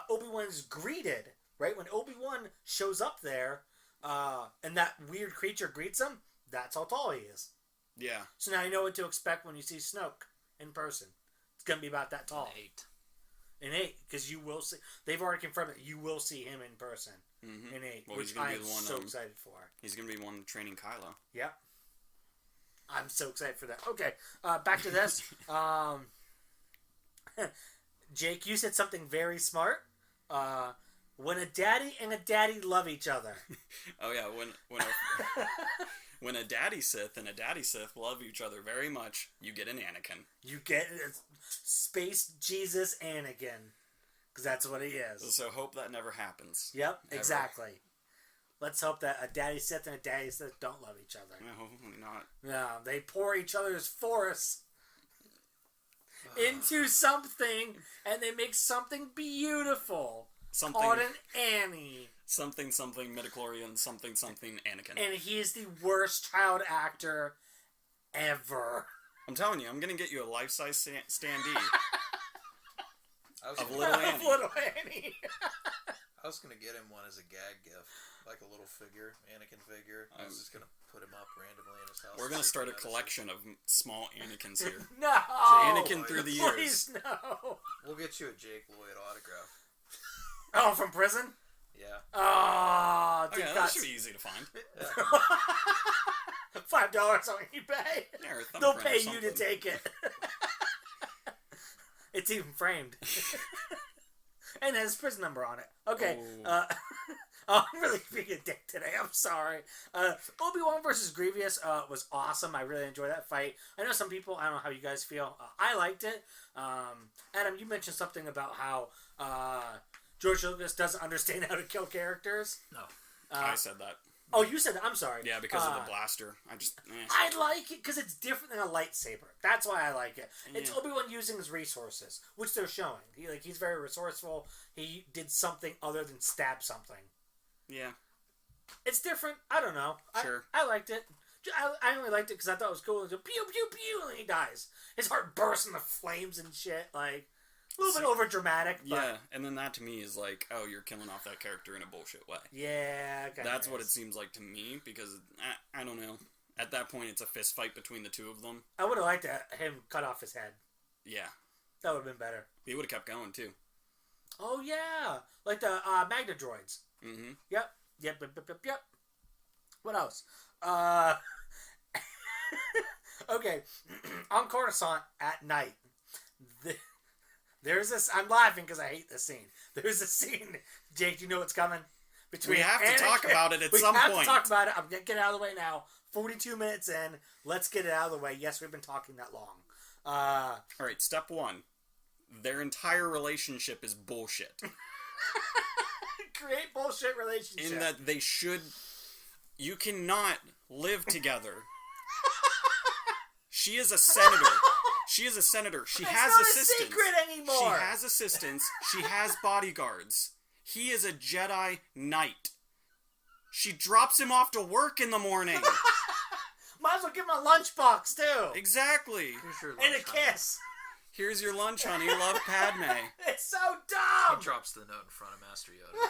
Obi-Wan's greeted, right? When Obi-Wan shows up there, and that weird creature greets him, that's how tall he is. Yeah. So now you know what to expect when you see Snoke in person. It's going to be about that tall. 8. In 8, because you will see. They've already confirmed that you will see him in person in 8, Well, which he's gonna I be am the one, so excited for. He's going to be the one training Kylo. Yep. I'm so excited for that. Okay, back to this. Jake, you said something very smart. When a daddy and a daddy love each other. Oh yeah, when a daddy Sith and a daddy Sith love each other very much, you get an Anakin. You get Space Jesus Anakin. Because that's what he is. So hope that never happens. Yep, Ever. exactly. Let's hope that a daddy Sith and a daddy Sith don't love each other. No, hopefully not. No, they pour each other's force into something, and they make something beautiful. Something called an Annie. Something midichlorian something Anakin. And he is the worst child actor ever. I'm telling you, I'm gonna get you a life-size standee of Little Annie. I was gonna get him one as a gag gift, like a little figure, Anakin figure. I was just gonna put him up randomly in his house. We're gonna start a collection of small Anakins here. No, Anakin through the years. Please no. We'll get you a Jake Lloyd autograph. Oh, from prison? Yeah. Oh, okay, that should be easy to find. $5 on eBay. Yeah, they'll pay you to take it. It's even framed. And has his prison number on it. Okay. Oh. I'm really being a dick today. I'm sorry. Obi-Wan versus Grievous was awesome. I really enjoyed that fight. I know some people, I don't know how you guys feel. I liked it. Adam, you mentioned something about how George Lucas doesn't understand how to kill characters. No. I said that. Oh, you said that. I'm sorry. Yeah, because of the blaster. I like it because it's different than a lightsaber. That's why I like it. Yeah. It's Obi-Wan using his resources, which they're showing. He's very resourceful. He did something other than stab something. Yeah. It's different. I don't know. Sure. I liked it. I only liked it because I thought it was cool. It was pew, pew, pew, and he dies. His heart bursts into flames and shit. Like, a little bit over dramatic. Yeah, and then that to me is like, oh, you're killing off that character in a bullshit way. Yeah, that's what it seems like to me, because I don't know. At that point, it's a fist fight between the two of them. I would have liked him cut off his head. Yeah. That would have been better. He would have kept going, too. Oh, yeah. Like the Magna droids. Mm-hmm. Yep. What else? Okay. On Coruscant at night. There's this. I'm laughing because I hate this scene. There's a scene. Jake, do you know what's coming? We have to talk about it at some point. We have to talk about it. I'm going to get it out of the way now. 42 minutes in. Let's get it out of the way. Yes, we've been talking that long. All right, step one. Their entire relationship is bullshit. Create bullshit relationship. In that they should... You cannot live together. She is a senator. She is a senator. She has assistants. It's not a secret anymore. She has assistants. She has bodyguards. He is a Jedi Knight. She drops him off to work in the morning. Might as well give him a lunchbox, too. Exactly. And a kiss. Here's your lunch, honey. Love, Padme. It's so dumb. He drops the note in front of Master Yoda.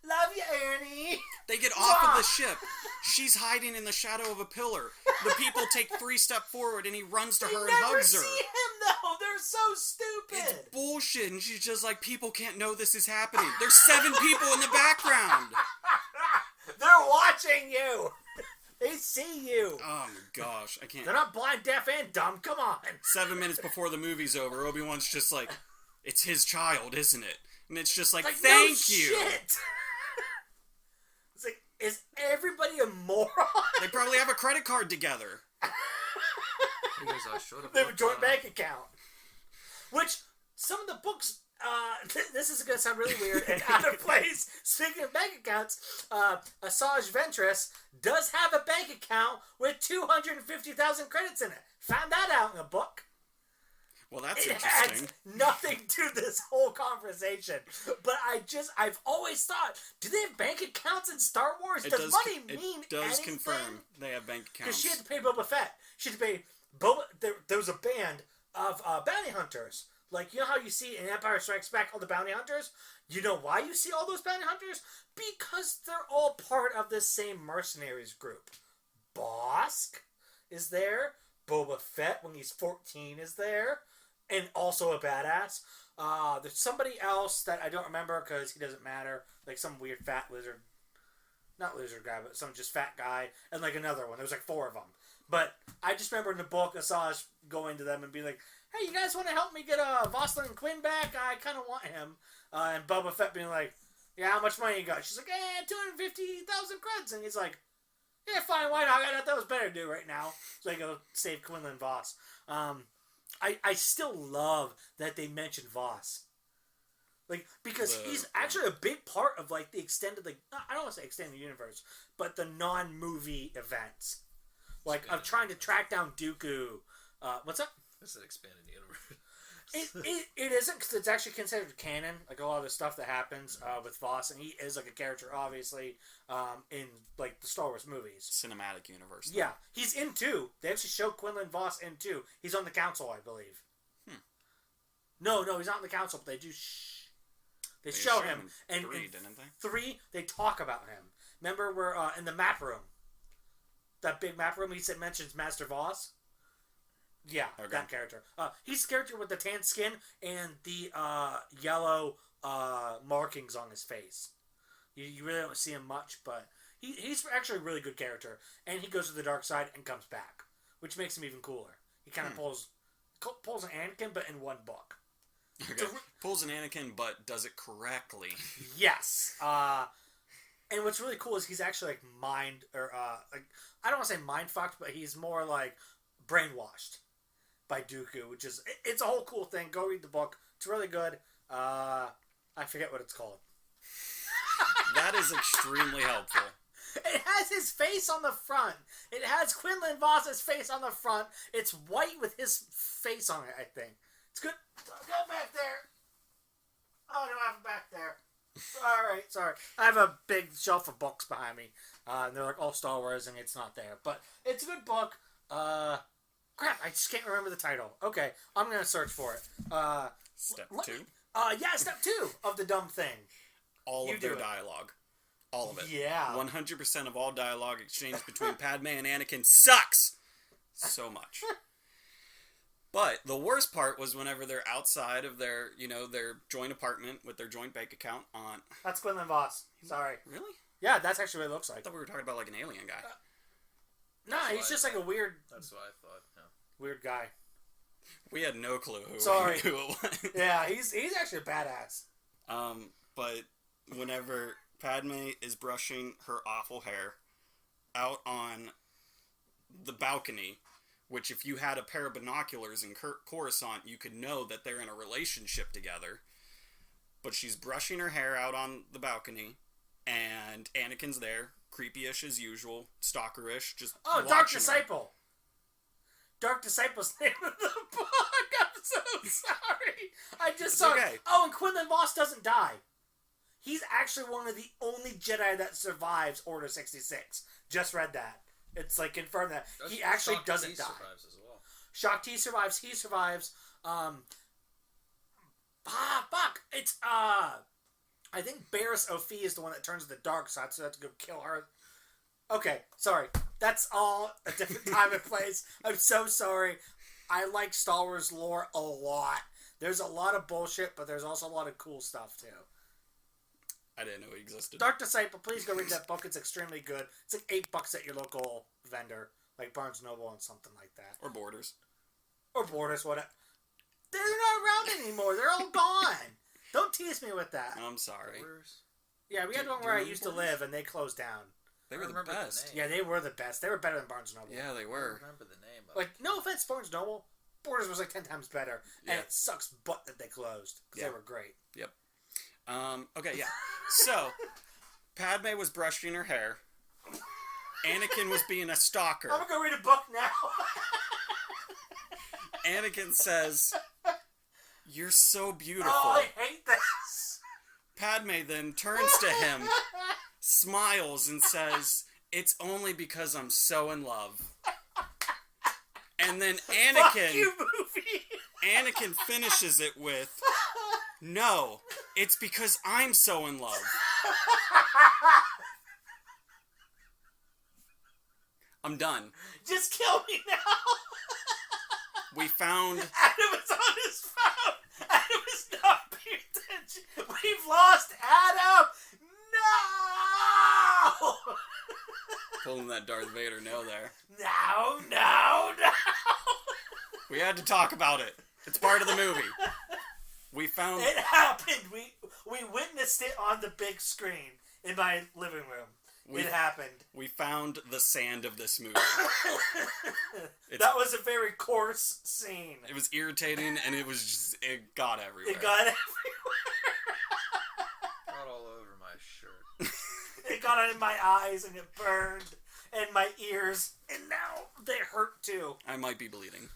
Love you, Annie. They get off of the ship. She's hiding in the shadow of a pillar. The people take 3 steps forward, and he runs to her and hugs her. They never see him, though. They're so stupid. It's bullshit, and she's just like, people can't know this is happening. There's 7 people in the background. They're watching you. They see you. Oh, my gosh. I can't. They're not blind, deaf, and dumb. Come on. 7 minutes before the movie's over, Obi-Wan's just like, it's his child, isn't it? And it's just like thank no you. Shit. It's like, is everybody a moron? They probably have a credit card together. They have a joint bank account. Which, some of the books, this is going to sound really weird and out of place. Speaking of bank accounts, Asajj Ventress does have a bank account with 250,000 credits in it. Found that out in a book. Well, that's it interesting. Adds nothing to this whole conversation. But I've always thought, do they have bank accounts in Star Wars? Does money mean it does anything? confirm they have bank accounts. Because she had to pay Boba Fett. She had to pay Boba. There was a band of bounty hunters. Like, you know how you see in Empire Strikes Back all the bounty hunters? You know why you see all those bounty hunters? Because they're all part of this same mercenaries group. Bosk is there. Boba Fett, when he's 14, is there. And also a badass. There's somebody else that I don't remember because he doesn't matter. Like some weird fat lizard. Not lizard guy, but some just fat guy. And like another one. There's like 4 of them. But I just remember in the book, Asajj going to them and being like, hey, you guys want to help me get Voslin Quinn back? I kind of want him. And Boba Fett being like, yeah, how much money you got? She's like, 250,000 creds. And he's like, yeah, fine, why not? I got those better to do right now. So they go save Quinlan Voss. I still love that they mentioned Voss. Like, because he's actually a big part of, like, the extended, like, I don't want to say extended universe, but the non-movie events. Like, of trying to track down Dooku. What's up? It's an expanded universe. It isn't, because it's actually considered canon. Like, a lot of the stuff that happens with Voss, and he is like a character, obviously, in like the Star Wars movies. Cinematic universe. Yeah, he's in 2. They actually show Quinlan Voss in 2. He's on the council, I believe. No, he's not on the council, but they do. They show him, and 3, in didn't they? 3, they talk about him. Remember, we're in the map room. That big map room. He mentions Master Voss. Yeah, okay. That character. He's the character with the tan skin and the yellow markings on his face. You really don't see him much, but he's actually a really good character. And he goes to the dark side and comes back, which makes him even cooler. He kind of pulls an Anakin, but in one book. Okay. Pulls an Anakin, but does it correctly. Yes. And what's really cool is he's actually like I don't want to say mind fucked, but he's more like brainwashed by Dooku, which is it's a whole cool thing. Go read the book; it's really good. I forget what it's called. That is extremely helpful. It has his face on the front. It has Quinlan Voss's face on the front. It's white with his face on it. I think it's good. Go back there. Oh no, I'm back there. Alright, sorry. I have a big shelf of books behind me. And they're like all Star Wars, and it's not there. But it's a good book. Crap, I just can't remember the title. Okay, I'm going to search for it. Step 2? Yeah, step 2 of the dumb thing. All of their dialogue. All of it. Yeah. 100% of all dialogue exchanged between Padme and Anakin sucks! So much. But the worst part was whenever they're outside of their joint apartment with their joint bank account on... That's Quinlan Voss. Sorry. Really? Yeah, that's actually what it looks like. I thought we were talking about like an alien guy. He's just like a weird... That's what I thought, yeah. Weird guy. We had no clue who it was. Yeah, he's actually a badass. But whenever Padme is brushing her awful hair out on the balcony... Which, if you had a pair of binoculars in Coruscant, you could know that they're in a relationship together. But she's brushing her hair out on the balcony, and Anakin's there, creepy-ish as usual, stalker-ish, just Dark Disciple! Dark Disciple's the name of the book! I'm so sorry! I just saw it. Oh, and Quinlan Voss doesn't die. He's actually one of the only Jedi that survives Order 66. Just read that. It's like confirmed that he actually doesn't die. Survives as well. Shaak Ti survives. He survives. Fuck! It's I think Barriss Offee is the one that turns to the dark side, so I have to go kill her. Okay, sorry. That's all a different time and place. I'm so sorry. I like Star Wars lore a lot. There's a lot of bullshit, but there's also a lot of cool stuff too. I didn't know it existed. Dark Disciple, please go read that book. It's extremely good. It's like $8 at your local vendor, like Barnes Noble and something like that. Or Borders. Whatever. They're not around anymore. They're all gone. Don't tease me with that. I'm sorry. Borders? Yeah, we had one where I used to live, and they closed down. They were the best. Yeah, they were the best. They were better than Barnes Noble. Yeah, they were. I remember the name. Like, no offense, Barnes Noble. Borders was like 10 times better. Yeah. And it sucks butt that they closed, because they were great. Yep. Okay, yeah. So, Padme was brushing her hair. Anakin was being a stalker. I'm gonna go read a book now. Anakin says, "You're so beautiful." Oh, I hate this. Padme then turns to him, smiles, and says, "It's only because I'm so in love." And then Fuck you, movie. Anakin finishes it with, "No, it's because I'm so in love." I'm done. Just kill me now. We found... Adam is on his phone. Adam is not paying attention. We've lost Adam. No. Pulling that Darth Vader no there. No. We had to talk about it. It's part of the movie. We found... It happened. We witnessed it on the big screen in my living room. It happened. We found the sand of this movie. That was a very coarse scene. It was irritating, and it got everywhere. It got everywhere. Got all over my shirt. It got in my eyes, and it burned, and my ears, and now they hurt too. I might be bleeding.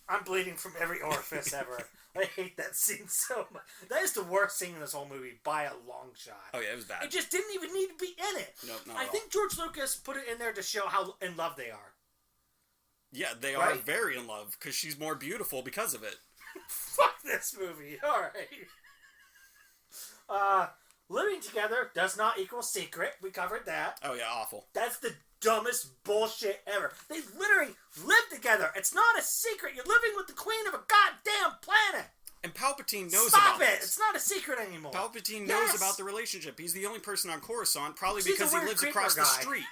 I'm bleeding from every orifice ever. I hate that scene so much. That is the worst scene in this whole movie by a long shot. Oh yeah, it was bad. It just didn't even need to be in it. Nope, not I at think George Lucas put it in there to show how in love they are. Yeah, they are very in love because she's more beautiful because of it. Fuck this movie. All right. Living together does not equal secret. We covered that. Oh yeah, awful. That's the dumbest bullshit ever. They literally live together. It's not a secret. You're living with the queen of a goddamn planet. And Palpatine knows Stop about it. It's not a secret anymore. Palpatine knows about the relationship. He's the only person on Coruscant, probably He's because a he weird lives creeper across the guy. street.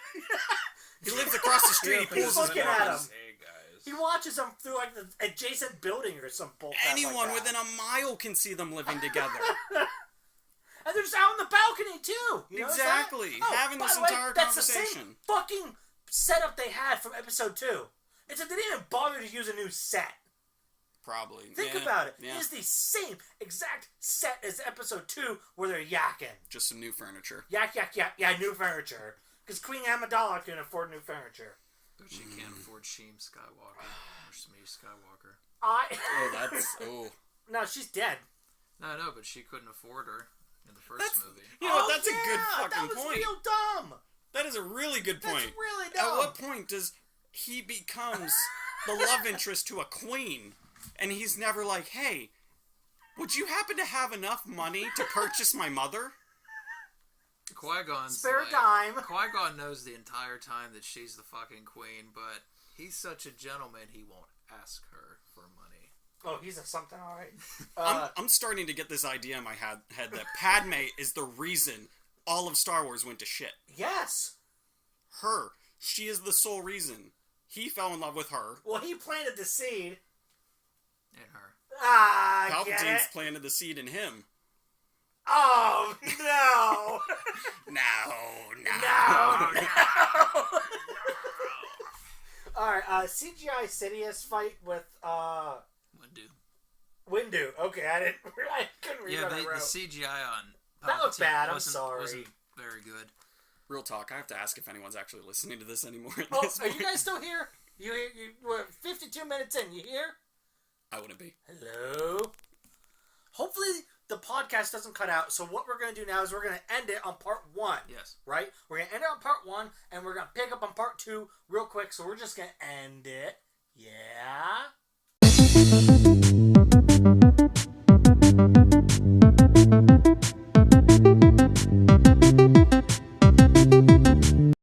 He lives across the street. He He's pulls his looking at him. Hey guys. He watches them through like the adjacent building or some bullshit. Anyone like within a mile can see them living together. And they're just out on the balcony too. You notice that? Exactly. Oh, Having by this the way, entire that's conversation. the same fucking setup they had from episode 2. It's like they didn't even bother to use a new set. Probably. Think about it. It's the same exact set as episode 2 where they're yakking. Just some new furniture. Yak, new furniture. Because Queen Amidala can afford new furniture. But she can't afford Sheen Skywalker or Smee Skywalker. Oh. No, she's dead. No, I know, but she couldn't afford her in the first movie. You know, that's a good fucking that was point. real dumb. That is a really good point. That's really dumb. At what point does he becomes the love interest to a queen, and he's never like, hey, would you happen to have enough money to purchase my mother? Qui-Gon's spare dime. Qui-Gon knows the entire time that she's the fucking queen, but he's such a gentleman he won't ask her for money. Oh, he's a something, all right. I'm starting to get this idea in my head that Padme is the reason all of Star Wars went to shit. Yes. Her. She is the sole reason. He fell in love with her. Well, he planted the seed. In her. Palpatine's planted the seed in him. Oh, no. No. Alright, CGI Sidious fight with, Windu. Okay, I couldn't read what I the wrote. CGI on Palpatine That looked bad, I'm wasn't sorry. very good. Real talk, I have to ask if anyone's actually listening to this anymore at Oh, this are point. you guys still here? We're 52 minutes in, you here? I wouldn't be. Hello? Hopefully the podcast doesn't cut out, so what we're going to do now is we're going to end it on part 1. Yes. Right? We're going to end it on part 1, and we're going to pick up on part 2 real quick, so we're just going to end it. Yeah?